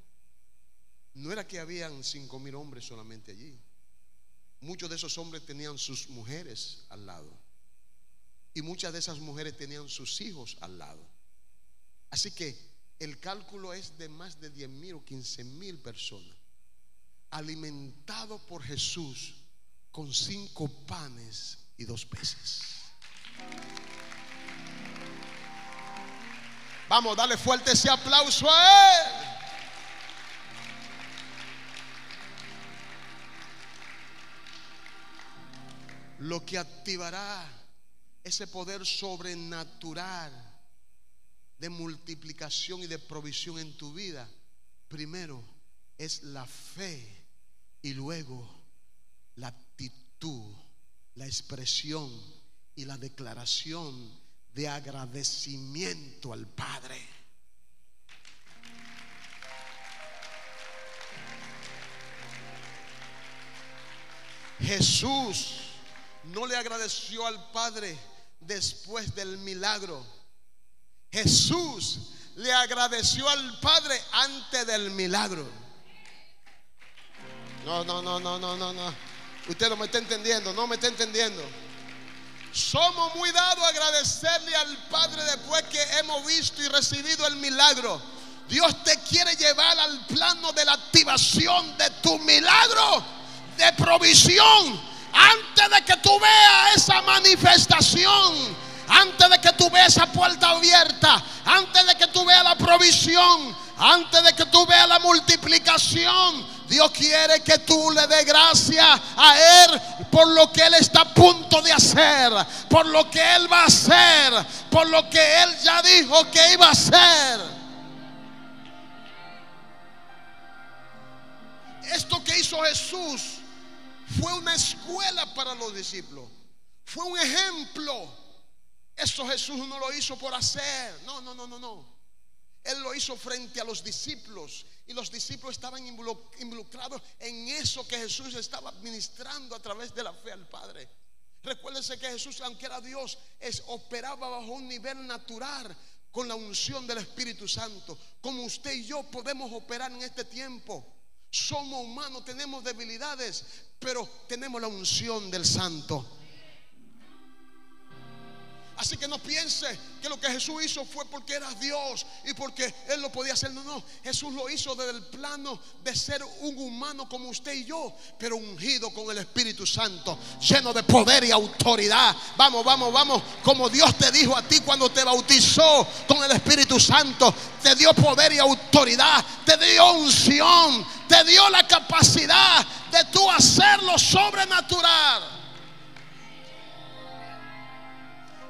no era que habían 5,000 hombres solamente allí. Muchos de esos hombres tenían sus mujeres al lado, y muchas de esas mujeres tenían sus hijos al lado. Así que el cálculo es de más de 10,000 o 15,000 personas, alimentados por Jesús con 5 panes y 2 peces. Vamos, dale fuerte ese aplauso a Él. Lo que activará ese poder sobrenatural de multiplicación y de provisión en tu vida, primero es la fe y luego la actitud, la expresión y la declaración de agradecimiento al Padre. Jesús no le agradeció al Padre después del milagro. Jesús le agradeció al Padre antes del milagro. No. Usted no me está entendiendo, no me está entendiendo. Somos muy dados a agradecerle al Padre después que hemos visto y recibido el milagro. Dios te quiere llevar al plano de la activación de tu milagro de provisión. Antes de que tú veas esa manifestación, antes de que tú veas esa puerta abierta, antes de que tú veas la provisión, antes de que tú veas la multiplicación, Dios quiere que tú le des gracias a Él por lo que Él está a punto de hacer, por lo que Él va a hacer, por lo que Él ya dijo que iba a hacer. hizo Jesús fue una escuela para los discípulos. Fue un ejemplo. Eso Jesús no lo hizo por hacer. No. Él lo hizo frente a los discípulos. Y los discípulos estaban involucrados en eso que Jesús estaba administrando a través de la fe al Padre. Recuérdense que Jesús, aunque era Dios, operaba bajo un nivel natural con la unción del Espíritu Santo. Como usted y yo podemos operar en este tiempo. Somos humanos, tenemos debilidades, pero tenemos la unción del Santo. Así que no piense que lo que Jesús hizo fue porque era Dios y porque Él lo podía hacer. No, Jesús lo hizo desde el plano de ser un humano como usted y yo, pero ungido con el Espíritu Santo, lleno de poder y autoridad. Vamos, como Dios te dijo a ti cuando te bautizó con el Espíritu Santo. Te dio poder y autoridad, te dio unción, te dio la capacidad de tú hacer lo sobrenatural.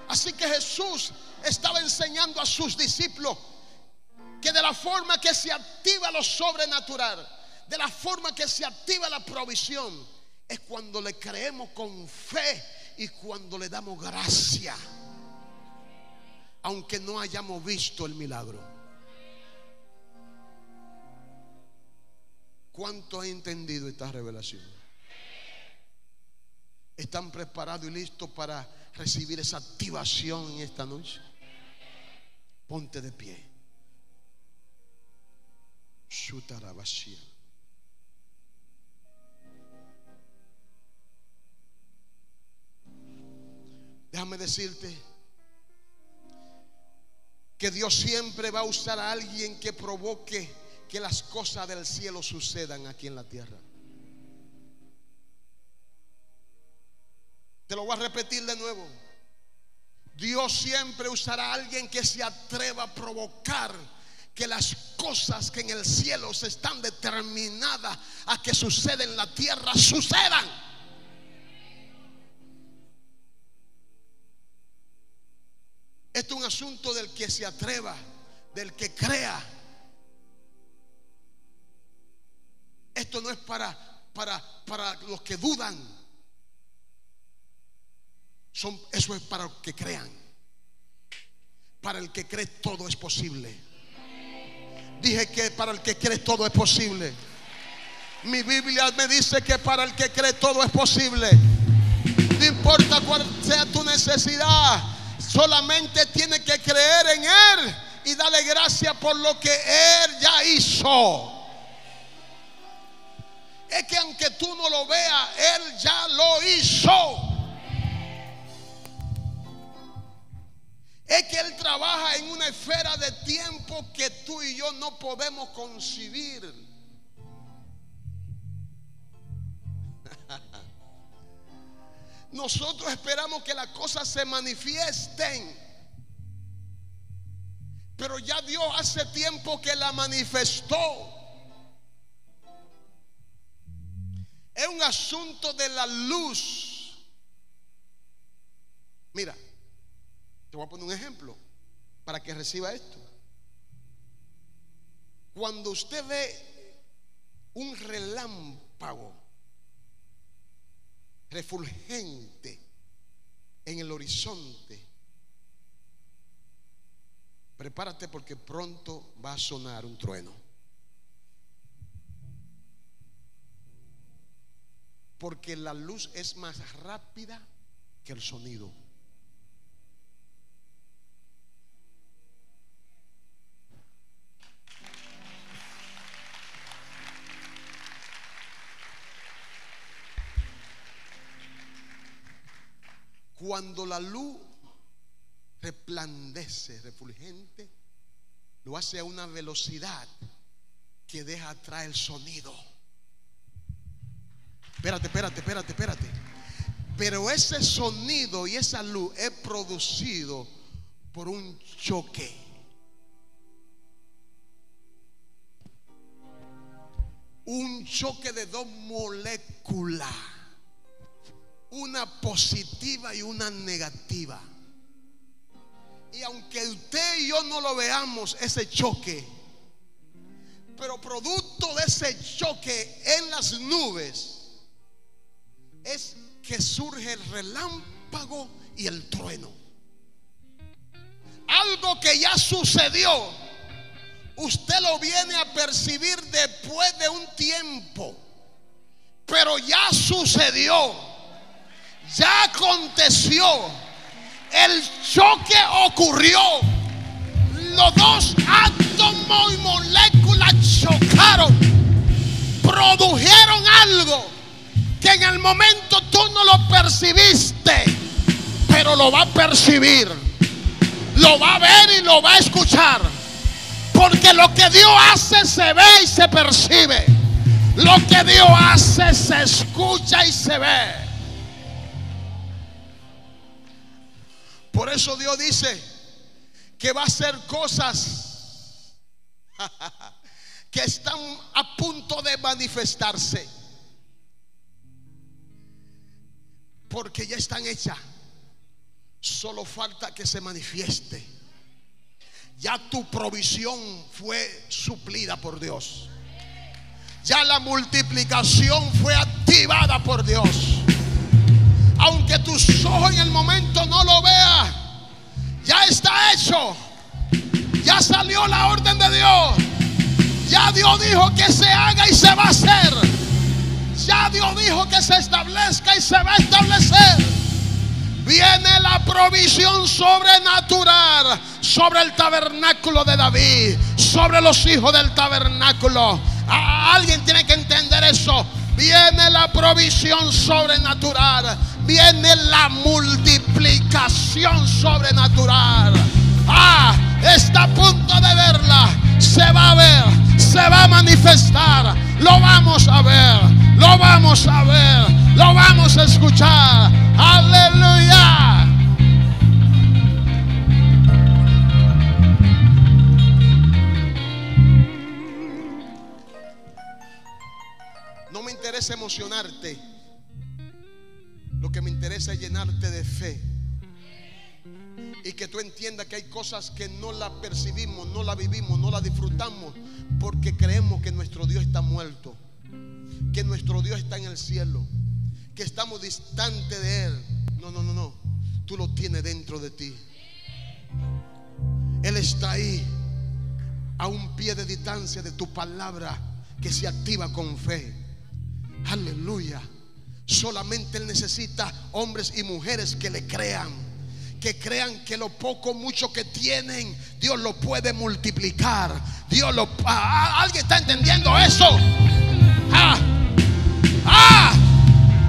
Así que Jesús estaba enseñando a sus discípulos que de la forma que se activa lo sobrenatural, de la forma que se activa la provisión, es cuando le creemos con fe y cuando le damos gracia, aunque no hayamos visto el milagro. ¿Cuánto ha entendido esta revelación? ¿Están preparados y listos para recibir esa activación en esta noche? Ponte de pie. Shutarabashia. Déjame decirte que Dios siempre va a usar a alguien que provoque que las cosas del cielo sucedan aquí en la tierra. Te lo voy a repetir de nuevo. Dios siempre usará a alguien que se atreva a provocar que las cosas que en el cielo se están determinadas a que suceden en la tierra sucedan. Esto es un asunto del que se atreva, del que crea. Esto no es para los que dudan. Eso es para los que crean. Para el que cree todo es posible. Dije que para el que cree todo es posible. Mi Biblia me dice que para el que cree todo es posible. No importa cuál sea tu necesidad, solamente tienes que creer en Él y darle gracias por lo que Él ya hizo. Es que aunque tú no lo veas, Él ya lo hizo. Es que Él trabaja en una esfera de tiempo que tú y yo no podemos concebir. Nosotros esperamos que las cosas se manifiesten, pero ya Dios hace tiempo que la manifestó. Es un asunto de la luz. Mira, te voy a poner un ejemplo para que reciba esto. Cuando usted ve un relámpago refulgente en el horizonte, prepárate porque pronto va a sonar un trueno. Porque la luz es más rápida que el sonido. Cuando la luz resplandece, refulgente, lo hace a una velocidad que deja atrás el sonido. Espérate. Pero ese sonido y esa luz es producido por un choque. Un choque de dos moléculas, una positiva y una negativa. Y aunque usted y yo no lo veamos ese choque, pero producto de ese choque en las nubes es que surge el relámpago y el trueno. Algo que ya sucedió, usted lo viene a percibir después de un tiempo, pero ya sucedió, ya aconteció, el choque ocurrió. Los dos átomos y moléculas chocaron, produjeron algo que en el momento tú no lo percibiste, pero lo va a percibir, lo va a ver y lo va a escuchar, porque lo que Dios hace se ve y se percibe, lo que Dios hace se escucha y se ve. Por eso Dios dice que va a hacer cosas que están a punto de manifestarse, porque ya están hechas. Solo falta que se manifieste. Ya tu provisión fue suplida por Dios. Ya la multiplicación fue activada por Dios. Aunque tus ojos en el momento no lo vean, ya está hecho. Ya salió la orden de Dios. Ya Dios dijo que se haga y se va a hacer. Ya Dios dijo que se establezca y se va a establecer. Viene la provisión sobrenatural sobre el tabernáculo de David, sobre los hijos del tabernáculo. Alguien tiene que entender eso. Viene la provisión sobrenatural, viene la multiplicación sobrenatural. Está a punto de verla. Se va a ver, se va a manifestar. Lo vamos a ver, lo vamos a ver, lo vamos a escuchar. Aleluya. No me interesa emocionarte. Lo que me interesa es llenarte de fe. Y que tú entiendas que hay cosas que no las percibimos, no las vivimos, no las disfrutamos, porque creemos que nuestro Dios está muerto, que nuestro Dios está en el cielo, que estamos distantes de Él. No. Tú lo tienes dentro de ti. Él está ahí, a un pie de distancia de tu palabra que se activa con fe. Aleluya. Solamente Él necesita hombres y mujeres que le crean, que crean que lo poco o mucho que tienen Dios lo puede multiplicar. ¿Alguien está entendiendo eso?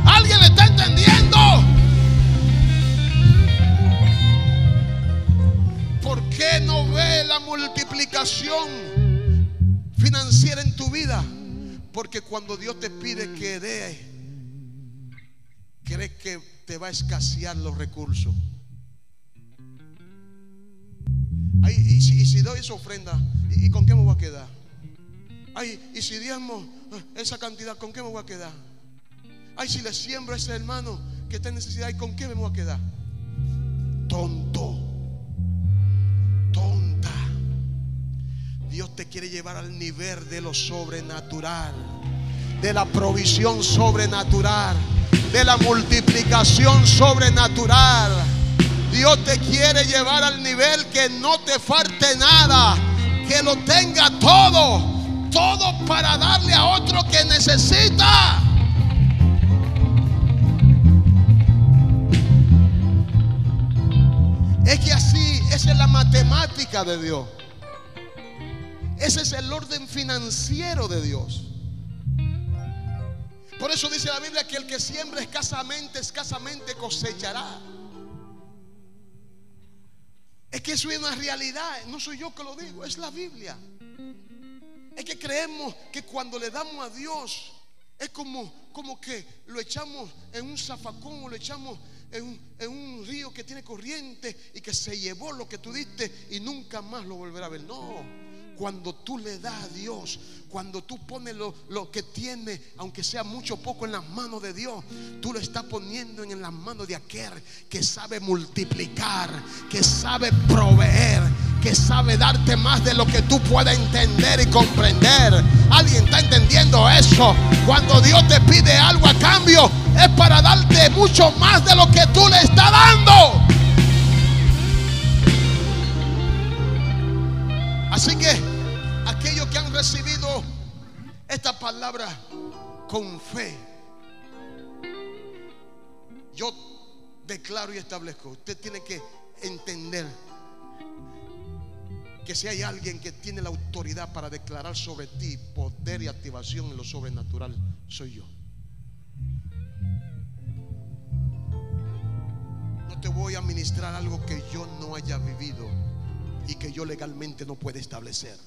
¿Alguien le está entendiendo? ¿Por qué no ve la multiplicación financiera en tu vida? Porque cuando Dios te pide que dé, crees que te va a escasear los recursos. Y si doy esa ofrenda, ¿y con qué me voy a quedar? Y si diezmo esa cantidad, ¿con qué me voy a quedar? Si le siembro a ese hermano que está en necesidad, ¿y con qué me voy a quedar? Tonto, tonta. Dios te quiere llevar al nivel de lo sobrenatural, de la provisión sobrenatural, de la multiplicación sobrenatural. Dios te quiere llevar al nivel que no te falte nada, que lo tenga todo para darle a otro que necesita. Es que así, esa es la matemática de Dios. Ese es el orden financiero de Dios. Por eso dice la Biblia que el que siembra escasamente, escasamente cosechará. Es que eso es una realidad. No soy yo que lo digo, es la Biblia. Es que creemos que cuando le damos a Dios es como que lo echamos en un zafacón o lo echamos en un río que tiene corriente y que se llevó lo que tú diste y nunca más lo volverá a ver. No. Cuando tú le das a Dios, cuando tú pones lo que tiene, aunque sea mucho o poco, en las manos de Dios, tú lo estás poniendo en las manos de aquel que sabe multiplicar, que sabe proveer, que sabe darte más de lo que tú puedas entender y comprender. ¿Alguien está entendiendo eso? Cuando Dios te pide algo a cambio, es para darte mucho más de lo que tú le estás dando. Así que aquellos que han recibido esta palabra con fe, yo declaro y establezco, usted tiene que entender que si hay alguien que tiene la autoridad para declarar sobre ti poder y activación en lo sobrenatural, soy yo. No te voy a ministrar algo que yo no haya vivido y que yo legalmente no pueda establecer.